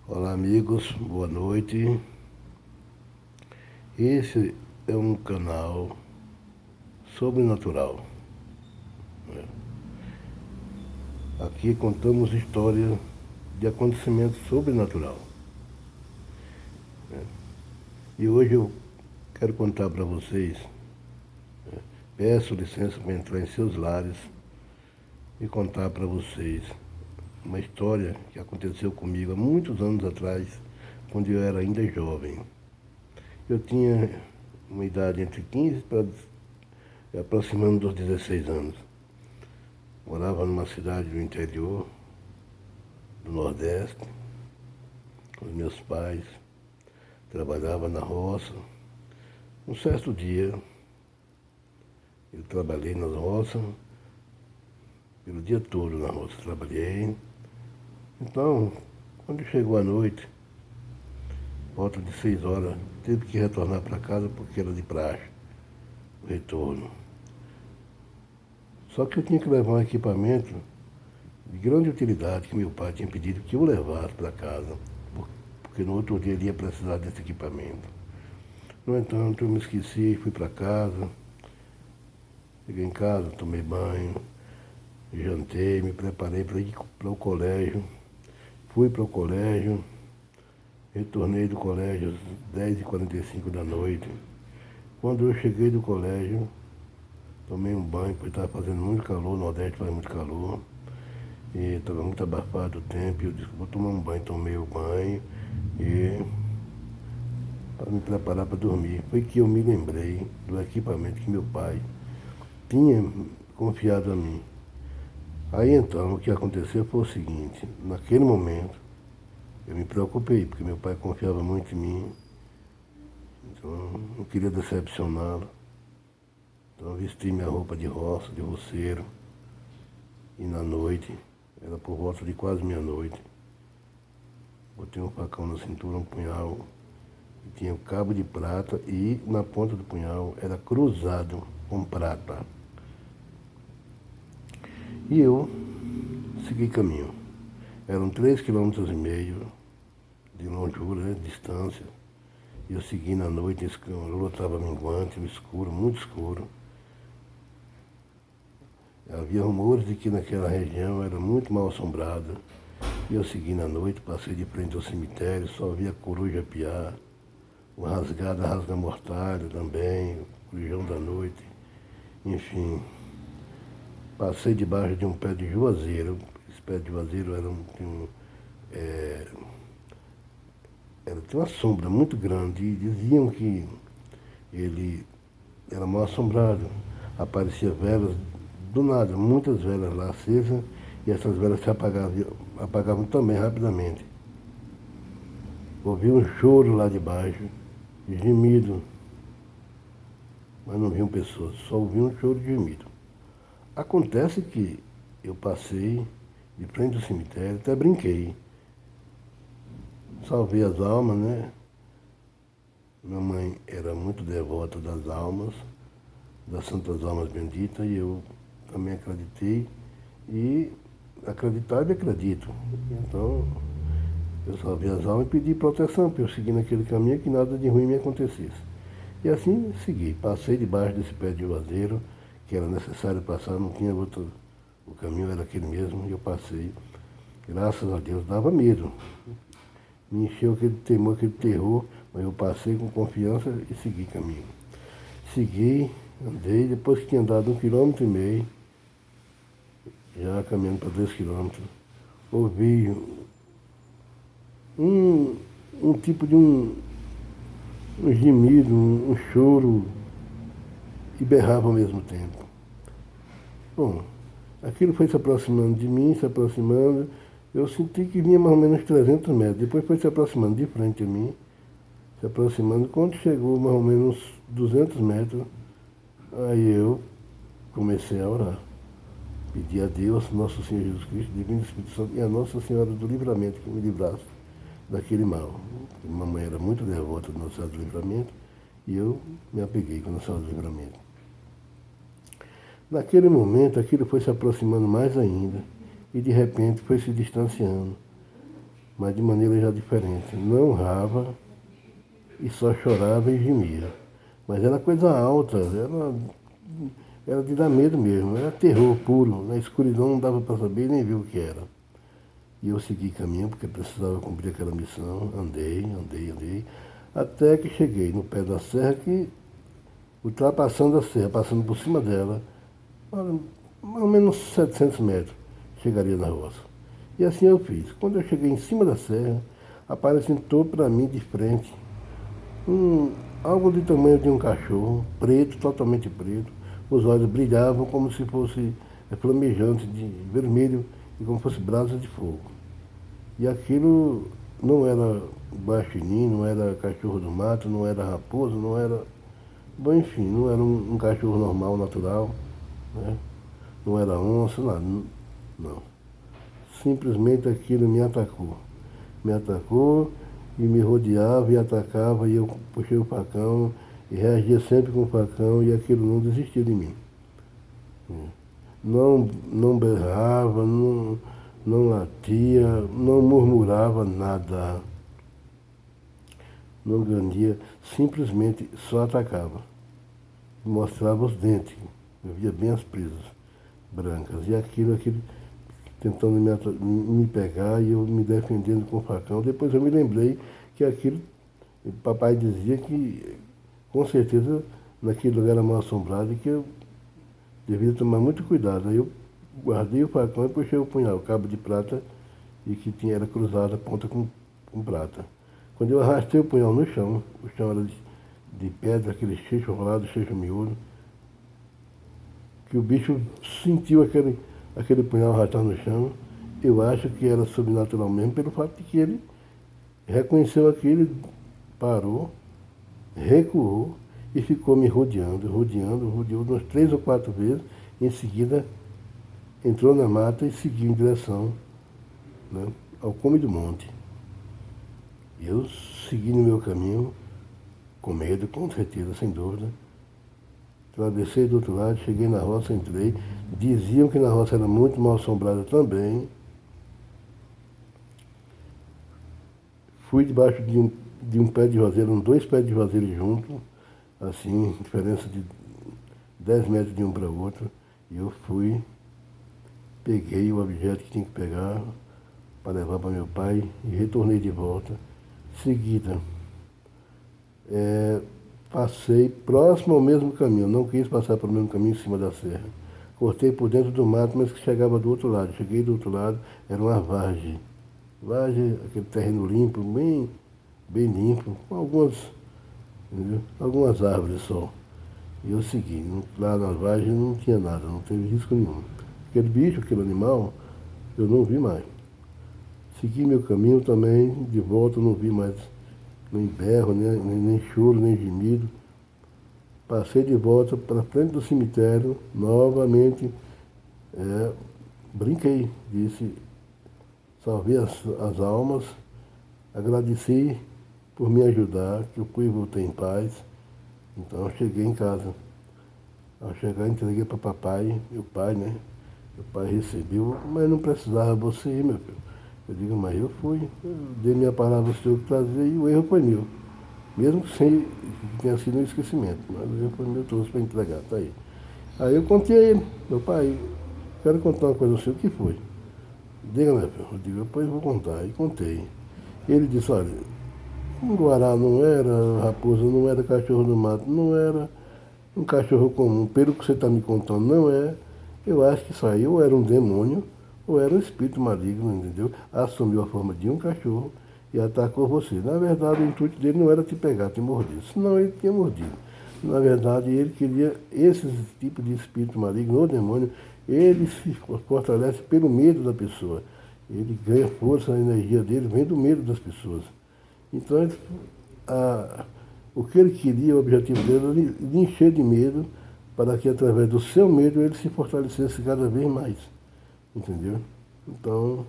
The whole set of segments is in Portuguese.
Olá, amigos, boa noite. Esse é um canal sobrenatural. Aqui contamos histórias de acontecimentos sobrenatural. E hoje eu quero contar para vocês, peço licença para entrar em seus lares e contar para vocês uma história que aconteceu comigo há muitos anos atrás, quando eu era ainda jovem. Eu tinha uma idade entre 15 para aproximando dos 16 anos. Morava numa cidade do interior, do Nordeste, com os meus pais. Trabalhava na roça. Um certo dia, eu trabalhei na roça, pelo dia todo na roça trabalhei. Então, quando chegou a noite, volta de 6 horas, teve que retornar para casa porque era de praxe, o retorno. Só que eu tinha que levar um equipamento de grande utilidade que meu pai tinha pedido que eu levasse para casa, porque no outro dia ele ia precisar desse equipamento. No entanto, eu me esqueci, fui para casa, cheguei em casa, tomei banho, jantei, me preparei para ir para o colégio. Fui para o colégio, retornei do colégio às 10h45 da noite. Quando eu cheguei do colégio, tomei um banho, porque estava fazendo muito calor, no Nordeste faz muito calor. E estava muito abafado o tempo, e eu disse, vou tomar um banho, tomei o banho e para me preparar para dormir. Foi que eu me lembrei do equipamento que meu pai tinha confiado a mim. Aí então o que aconteceu foi o seguinte, naquele momento eu me preocupei, porque meu pai confiava muito em mim, então não queria decepcioná-lo. Então eu vesti minha roupa de roça, de roceiro, e na noite, era por volta de quase meia-noite, botei um facão na cintura, um punhal, e tinha um cabo de prata e na ponta do punhal era cruzado com prata. E eu segui caminho. Eram 3,5 km de longura, de distância. E eu segui na noite, a lua estava minguante, escuro, muito escuro. Havia rumores de que naquela região era muito mal assombrada. E eu segui na noite, passei de frente ao cemitério, só via coruja piar, o rasgada rasga-mortalha também, o corujão da noite. Enfim, passei debaixo de um pé de juazeiro. Esse pé de juazeiro tinha uma sombra muito grande e diziam que ele era mal assombrado. Aparecia velas do nada, muitas velas lá acesas, e essas velas se apagavam também rapidamente. Ouvi um choro lá de baixo, gemido, mas não viam pessoas, só ouvi um choro de gemido. Acontece que eu passei de frente ao cemitério, até brinquei. Salvei as almas, né? Minha mãe era muito devota das almas, das santas almas benditas, e eu também acreditei, e acreditava e acredito. Então, eu salvei as almas e pedi proteção para eu seguir naquele caminho, que nada de ruim me acontecesse. E assim segui, passei debaixo desse pé de juazeiro, que era necessário passar, não tinha outro, o caminho era aquele mesmo, e eu passei. Graças a Deus, dava medo. Me encheu aquele temor, aquele terror, mas eu passei com confiança e segui caminho. Segui, andei, depois que tinha andado 1,5 km, já caminhando para 2 km, ouvi um tipo de um gemido, um choro, e berrava ao mesmo tempo. Bom, aquilo foi se aproximando de mim, se aproximando. Eu senti que vinha mais ou menos 300 metros. Depois foi se aproximando de frente a mim, se aproximando. Quando chegou mais ou menos 200 metros, aí eu comecei a orar. Pedi a Deus, Nosso Senhor Jesus Cristo, Divino Espírito Santo, e a Nossa Senhora do Livramento, que me livrasse daquele mal. Mamãe era muito devota do Nossa Senhora do Livramento, e eu me apeguei com a Nossa Senhora do Livramento. Naquele momento, aquilo foi se aproximando mais ainda, e de repente foi se distanciando. mas de maneira já diferente. Não urrava e só chorava e gemia. Mas era coisa alta, era de dar medo mesmo, era terror puro. Na escuridão não dava para saber nem ver o que era. E eu segui caminho porque precisava cumprir aquela missão. Andei, até que cheguei no pé da serra que, ultrapassando a serra, passando por cima dela, mais ou menos 700 metros, chegaria na roça. E assim eu fiz. Quando eu cheguei em cima da serra, apareceu para mim de frente algo do tamanho de um cachorro, preto, totalmente preto. Os olhos brilhavam como se fosse flamejante de vermelho e como fosse brasa de fogo. E aquilo não era guaxinim, não era cachorro do mato, não era raposa, não era... Bom, enfim, não era um cachorro normal, natural, né? Não era onça, nada, não. Simplesmente aquilo me atacou. Me atacou e me rodeava e atacava e eu puxei o facão e reagia sempre com o facão e aquilo não desistia de mim. Não berrava, não latia, não murmurava nada. Não ganhia, simplesmente só atacava. Mostrava os dentes, eu via bem as presas brancas. E aquilo tentando me pegar e eu me defendendo com o facão. Depois eu me lembrei que aquilo, o papai dizia que, com certeza, naquele lugar era mal assombrado e que eu devia tomar muito cuidado. Aí eu guardei o facão e puxei o punhal, o cabo de prata, e que era cruzado a ponta com prata. Quando eu arrastei o punhal no chão, o chão era de pedra, aquele cheixo rolado, cheixo miúdo, que o bicho sentiu aquele punhal arrastar no chão, eu acho que era sobrenatural mesmo, pelo fato de que ele reconheceu aquilo, parou, recuou e ficou me rodeando umas 3 ou 4 vezes. Em seguida, entrou na mata e seguiu em direção, né, ao cume do monte. Eu segui no meu caminho, com medo, com certeza, sem dúvida. Atravessei do outro lado, cheguei na roça, entrei. Diziam que na roça era muito mal assombrada também. Fui debaixo de um pé de roseira, 2 pés de roseira juntos, assim, diferença de 10 metros de um para o outro. E eu fui, peguei o objeto que tinha que pegar para levar para meu pai e retornei de volta. Seguida, passei próximo ao mesmo caminho, não quis passar pelo mesmo caminho em cima da serra. Cortei por dentro do mato, mas que chegava do outro lado. Cheguei do outro lado, era uma vargem. Vargem, aquele terreno limpo, bem limpo, com algumas árvores só. E eu segui. Lá na vargem não tinha nada, não teve risco nenhum. Aquele bicho, aquele animal, eu não vi mais. Segui meu caminho também, de volta não vi mais nem berro, nem choro, nem gemido. Passei de volta para frente do cemitério, novamente, brinquei, disse, salvei as almas, agradeci por me ajudar, que eu fui e voltei em paz. Então eu cheguei em casa. Ao chegar, entreguei para papai, meu pai, né? Meu pai recebeu, mas não precisava você ir, meu filho. Eu digo, mas eu fui, eu dei minha palavra ao senhor que trazer e o erro foi meu. Mesmo sem que tenha sido um esquecimento, mas o erro foi meu, trouxe para entregar, tá aí. Aí eu contei a ele, meu pai, quero contar uma coisa ao senhor, o que foi? Diga, meu filho, eu digo, depois vou contar, e contei. Ele disse, olha, um guará não era, raposa não era, cachorro do mato não era, um cachorro comum, pelo que você está me contando, não é. Eu acho que isso aí ou era um demônio, ou era um espírito maligno, entendeu? Assumiu a forma de um cachorro e atacou você. Na verdade, o intuito dele não era te pegar, te morder, senão ele tinha mordido. Na verdade, ele queria, esse tipo de espírito maligno ou demônio, ele se fortalece pelo medo da pessoa. Ele ganha força, a energia dele vem do medo das pessoas. Então, o que ele queria, o objetivo dele era lhe encher de medo, para que através do seu medo ele se fortalecesse cada vez mais. Entendeu? Então,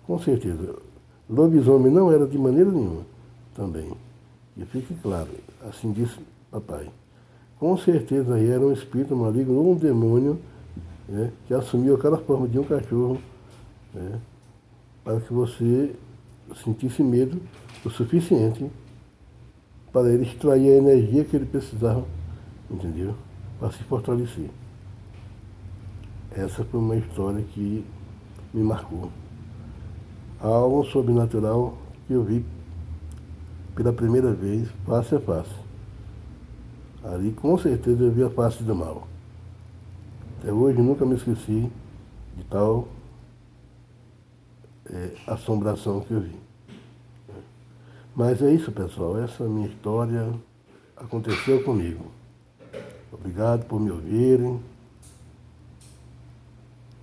com certeza, lobisomem não era de maneira nenhuma também. E fique claro, assim disse papai. Com certeza aí era um espírito maligno ou um demônio, né, que assumiu aquela forma de um cachorro, né, para que você sentisse medo o suficiente para ele extrair a energia que ele precisava, entendeu? Para se fortalecer. Essa foi uma história que me marcou. Algo sobrenatural que eu vi pela primeira vez, face a face. Ali com certeza eu vi a face do mal. Até hoje nunca me esqueci de tal assombração que eu vi. Mas é isso, pessoal. Essa minha história aconteceu comigo. Obrigado por me ouvirem.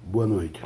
Boa noite.